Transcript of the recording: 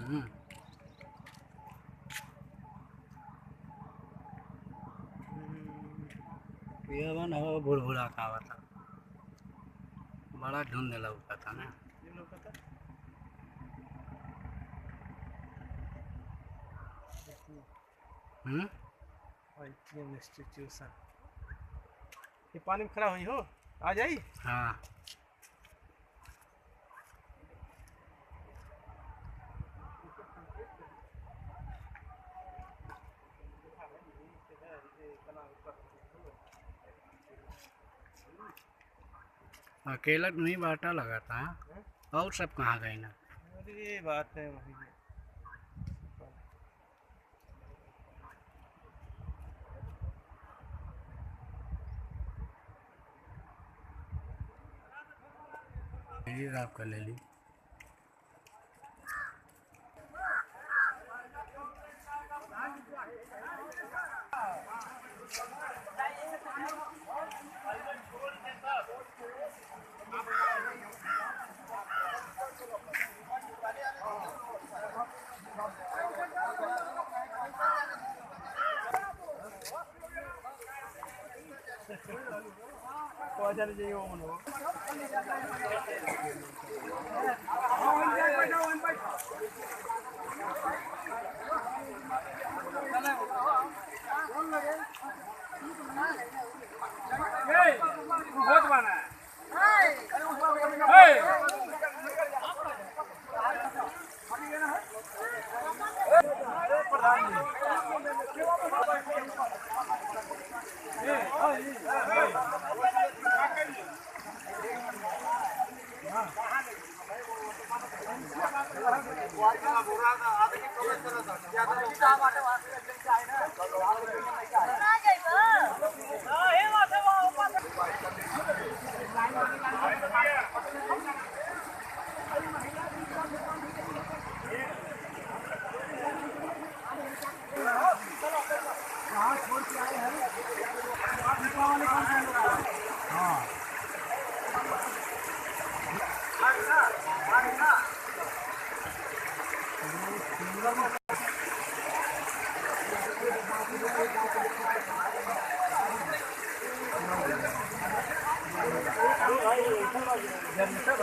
हम्म। ये वन हो भुरभुरा का था, बड़ा ढूंढ लौका था ना। हम्म। इंस्टीट्यूशन ये पानी में खड़ा हुई हो, आ जाई। हाँ, अकेला नहीं बाटा लगा था। और सब कहाँ गए ना। अरे बात है वही है। आपका ले ली। पहुंचाने चाहिए वो मनो। बहुत बना है। जनता